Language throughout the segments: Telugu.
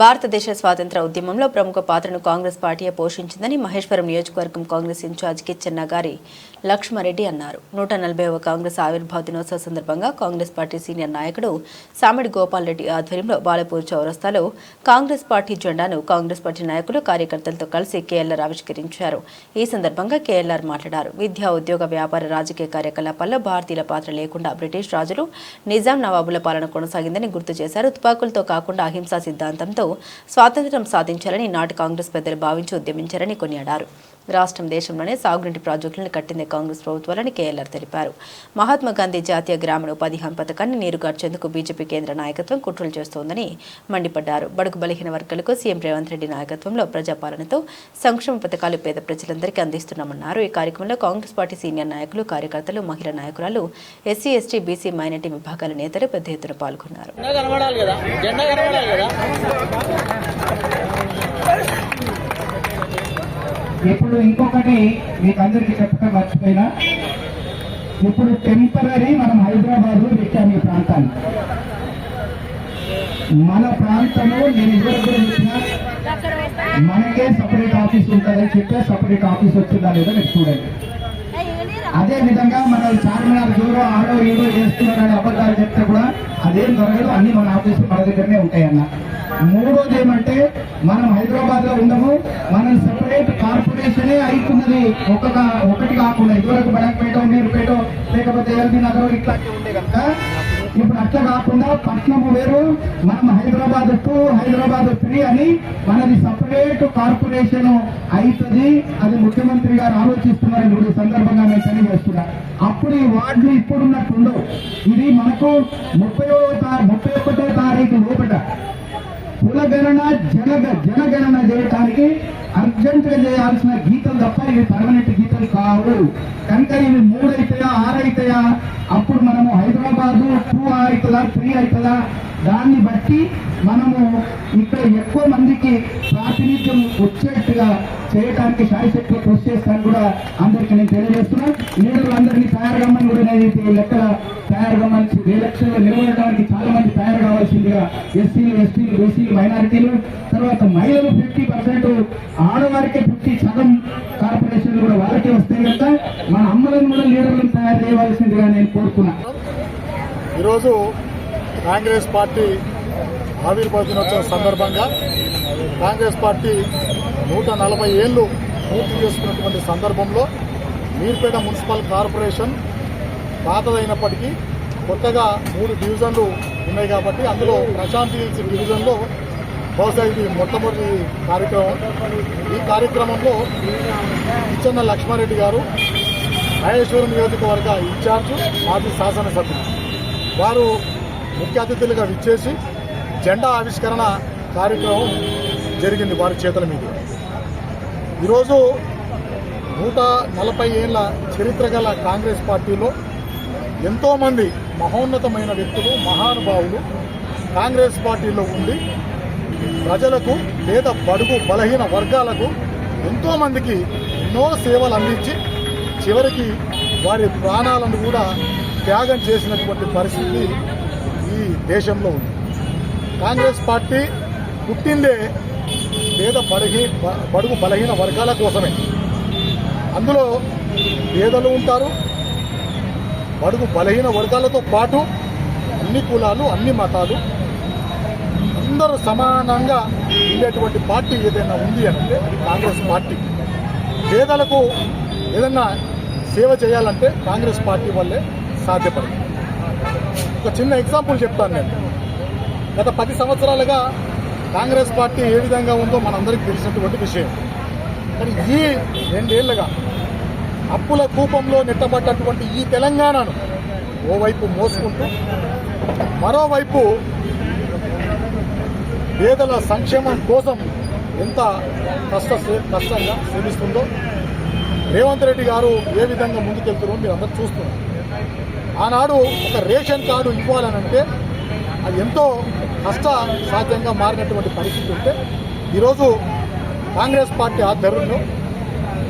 భారతదేశ స్వాతంత్ర ఉద్యమంలో ప్రముఖ పాత్రను కాంగ్రెస్ పార్టీ పోషించిందని మహేశ్వరం నియోజకవర్గం కాంగ్రెస్ ఇన్ఛార్జ్ కిచ్చెన్నగారి లక్ష్మారెడ్డి అన్నారు. 140వ కాంగ్రెస్ ఆవిర్భావ దినోత్సవ సందర్భంగా కాంగ్రెస్ పార్టీ సీనియర్ నాయకుడు సామిడి గోపాల్ రెడ్డి ఆధ్వర్యంలో బాలపూర్ చౌరస్తాలో కాంగ్రెస్ పార్టీ జెండాను కాంగ్రెస్ పార్టీ నాయకులు కార్యకర్తలతో కలిసి కేఎల్ఆర్ ఆవిష్కరించారు. ఈ సందర్భంగా కేఎల్ఆర్ మాట్లాడారు. విద్యా, ఉద్యోగ, వ్యాపార, రాజకీయ కార్యకలాపాల్లో భారతీయుల పాత్ర లేకుండా బ్రిటిష్ రాజులు, నిజాం నవాబుల పాలన కొనసాగిందని గుర్తు చేశారు. తుపాకులతో కాకుండా అహింసా సిద్ధాంతంతో స్వాతంత్ర్యం సాధించాలని నాటి కాంగ్రెస్ పెద్దలు భావించి ఉద్యమించారని కొనియాడారు. రాష్ట్రం దేశంలోనే సాగునీటి ప్రాజెక్టులను కట్టింది కాంగ్రెస్ ప్రభుత్వాలని కేఎల్ఆర్ తెలిపారు. మహాత్మా గాంధీ జాతీయ గ్రామీణ ఉపాధి హామీ పథకాన్ని నీరుగార్చేందుకు బీజేపీ కేంద్ర నాయకత్వం కుట్రలు చేస్తోందని మండిపడ్డారు. బడుగు బలహీన వర్గాలకు సీఎం రేవంత్ రెడ్డి నాయకత్వంలో ప్రజాపాలనతో సంక్షేమ పథకాలు పేద ప్రజలందరికీ అందిస్తున్నామన్నారు. ఈ కార్యక్రమంలో కాంగ్రెస్ పార్టీ సీనియర్ నాయకులు, కార్యకర్తలు, మహిళా నాయకురాలు, ఎస్సీ, ఎస్టీ, బీసీ, మైనార్టీ విభాగాల నేతలు పెద్ద ఎత్తున పాల్గొన్నారు. ఇప్పుడు ఇంకొకటి మీకు అందరికీ చెప్పడం మర్చిపోయినా, ఇప్పుడు టెంపరీ మనం హైదరాబాద్ పెట్టాము ఈ ప్రాంతాన్ని. మన ప్రాంతంలో నేను ఇదివరకు చెప్పిన మనకే సపరేట్ ఆఫీస్ ఉంటుందని చెప్పే సపరేట్ ఆఫీస్ వచ్చిందా లేదా మీరు చూడండి. అదే విధంగా మనం చార్మినార్ జోరో ఆడో ఏడో చేస్తున్నారని అబద్ధాలు చెప్తే కూడా అదేం జరగదు. అన్ని మన ఆఫీసులు మన దగ్గరనే ఉంటాయన్న. మూడోది ఏమంటే మనం హైదరాబాద్ లో ఉండము, మనం సెపరేట్ కార్పొరేషనే అవుతున్నది. ఒకటి కాకుండా ఇదివరకు బడక్పేట, మీరుపేట, లేకపోతే ఎల్బీ నగర్ ఇట్లాంటి ఉండే కనుక ఇప్పుడు అట్లా కాకుండా పట్నము వేరు, మనం హైదరాబాద్ 2, హైదరాబాద్ 3 అని మనది సపరేట్ కార్పొరేషన్ అవుతుంది. అది ముఖ్యమంత్రి గారు ఆలోచిస్తున్నారని ఇప్పుడు ఈ సందర్భంగా నేను తెలియజేస్తున్నా. అప్పుడు ఈ వార్డులు ఇప్పుడున్నట్టు ఉండవు. ఇది మనకు 31వ తారీఖు లోపల కులగణన జనగణన చేయడానికి అర్జెంట్ గా చేయాల్సిన గీతలు తప్ప ఇవి పర్మనెంట్ గీతలు కావు. కనుక ఇవి 3 అవుతాయా 6 అవుతాయా, అప్పుడు మనము హైదరాబాద్ 2 అవుతుందా 3 అవుతుందా, దాన్ని బట్టి మనము ఇక్కడ ఎక్కువ మందికి ప్రాతినిధ్యం వచ్చేట్టుగా చేయడానికి శాయశక్తిలో కృషి చేస్తాను కూడా అందరికీ నేను తెలియజేస్తున్నా. లీడర్లందరినీ తయారు కమ్మని కూడా నేను లెక్కల తయారు కమ్మాల్సి ఎలక్షన్లో నిలబడడానికి చాలా మంది తయారు కావాల్సిందిగా ఎస్సీలు, ఎస్టీలు, బీసీలు, మైనారిటీలు, తర్వాత మహిళలు 50%, ఆడవారికే 50, సగం కార్పొరేషన్లు కూడా వాళ్ళకే వస్తాయి కనుక మన అమ్మలను కూడా లీడర్లను తయారు చేయవలసిందిగా నేను కోరుకున్నా. ఈరోజు కాంగ్రెస్ పార్టీ ఆవిర్భావ దినోత్సవం సందర్భంగా కాంగ్రెస్ పార్టీ 140 ఏళ్లు పూర్తి చేసుకున్నటువంటి సందర్భంలో మీర్పేట మున్సిపల్ కార్పొరేషన్ పాతదైనప్పటికీ కొత్తగా 3 డివిజన్లు ఉన్నాయి కాబట్టి అందులో ప్రశాంత్ హిల్స్ డివిజన్లో బహుశా ఇది మొట్టమొదటి కార్యక్రమం. ఈ కార్యక్రమంలో కిచ్చెన్న లక్ష్మారెడ్డి గారు మహేశ్వరం నియోజకవర్గ ఇన్ఛార్జ్, మాజీ శాసనసభ్యులు, వారు ముఖ్య అతిథులుగా విచ్చేసి జెండా ఆవిష్కరణ కార్యక్రమం జరిగింది వారి చేతుల మీద. ఈరోజు 140 ఏళ్ల చరిత్ర గల కాంగ్రెస్ పార్టీలో ఎంతోమంది మహోన్నతమైన వ్యక్తులు, మహానుభావులు కాంగ్రెస్ పార్టీలో ఉండి ప్రజలకు, పేద బడుగు బలహీన వర్గాలకు ఎంతోమందికి ఎన్నో సేవలు అందించి చివరికి వారి ప్రాణాలను కూడా త్యాగం చేసినటువంటి పరిస్థితి ఈ దేశంలో ఉంది. కాంగ్రెస్ పార్టీ పుట్టిందే పేద బడుగు బలహీన వర్గాల కోసమే. అందులో పేదలు ఉంటారు, బడుగు బలహీన వర్గాలతో పాటు అన్ని కులాలు, అన్ని మతాలు, అందరూ సమానంగా ఉండేటువంటి పార్టీ ఏదైనా ఉంది అంటే అది కాంగ్రెస్ పార్టీ. పేదలకు ఏదైనా సేవ చేయాలంటే కాంగ్రెస్ పార్టీ వల్లే సాధ్యపడుతుంది. ఒక చిన్న ఎగ్జాంపుల్ చెప్తాను నేను. గత 10 సంవత్సరాలుగా కాంగ్రెస్ పార్టీ ఏ విధంగా ఉందో మనందరికీ తెలిసినటువంటి విషయం. కానీ ఈ 2 ఏళ్లుగా అప్పుల కూపంలో నెట్టబడ్డటువంటి ఈ తెలంగాణను ఓవైపు మోసుకుంటూ మరోవైపు పేదల సంక్షేమం కోసం ఎంత కష్టంగా శ్రమిస్తుందో రేవంత్ రెడ్డి గారు ఏ విధంగా ముందుకెళ్తున్నారో మీరు అందరూ చూస్తున్నారు. ఆనాడు ఒక రేషన్ కార్డు ఇవ్వాలనంటే అది ఎంతో కష్ట సాధ్యంగా మారినటువంటి పరిస్థితి ఉంటే ఈరోజు కాంగ్రెస్ పార్టీ ఆధ్వర్యంలో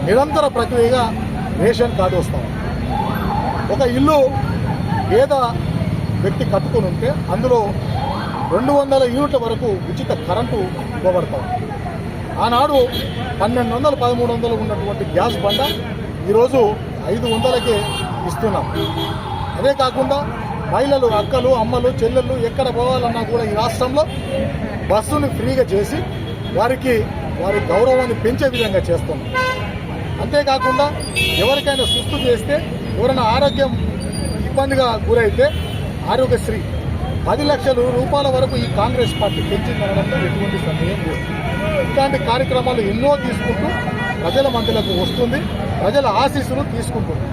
నిరంతర ప్రక్రియగా రేషన్ కార్డు వస్తాం. ఒక ఇల్లు పేద వ్యక్తి కట్టుకొని ఉంటే అందులో 200 యూనిట్ల వరకు ఉచిత కరెంటు ఇవ్వబడతాం. ఆనాడు 1200, 1300 ఉన్నటువంటి గ్యాస్ బండ ఈరోజు 500కే ఇస్తున్నాం. అదే కాకుండా మహిళలు, అక్కలు, అమ్మలు, చెల్లెళ్ళు ఎక్కడ పోవాలన్నా కూడా ఈ రాష్ట్రంలో బస్సుని ఫ్రీగా చేసి వారికి వారి గౌరవాన్ని పెంచే విధంగా చేస్తున్నాం. అంతేకాకుండా ఎవరికైనా సుస్థు చేస్తే, ఎవరైనా ఆరోగ్యం ఇబ్బందిగా గురైతే ఆరోగ్యశ్రీ 10 లక్షల రూపాయల వరకు ఈ కాంగ్రెస్ పార్టీ పెంచిందనడంలో ఎటువంటి సందేహం లేదు. ఇలాంటి కార్యక్రమాలు ఎన్నో తీసుకుంటూ ప్రజల మధ్యలోకి వస్తుంది, ప్రజల ఆశీస్సులు తీసుకుంటుంది.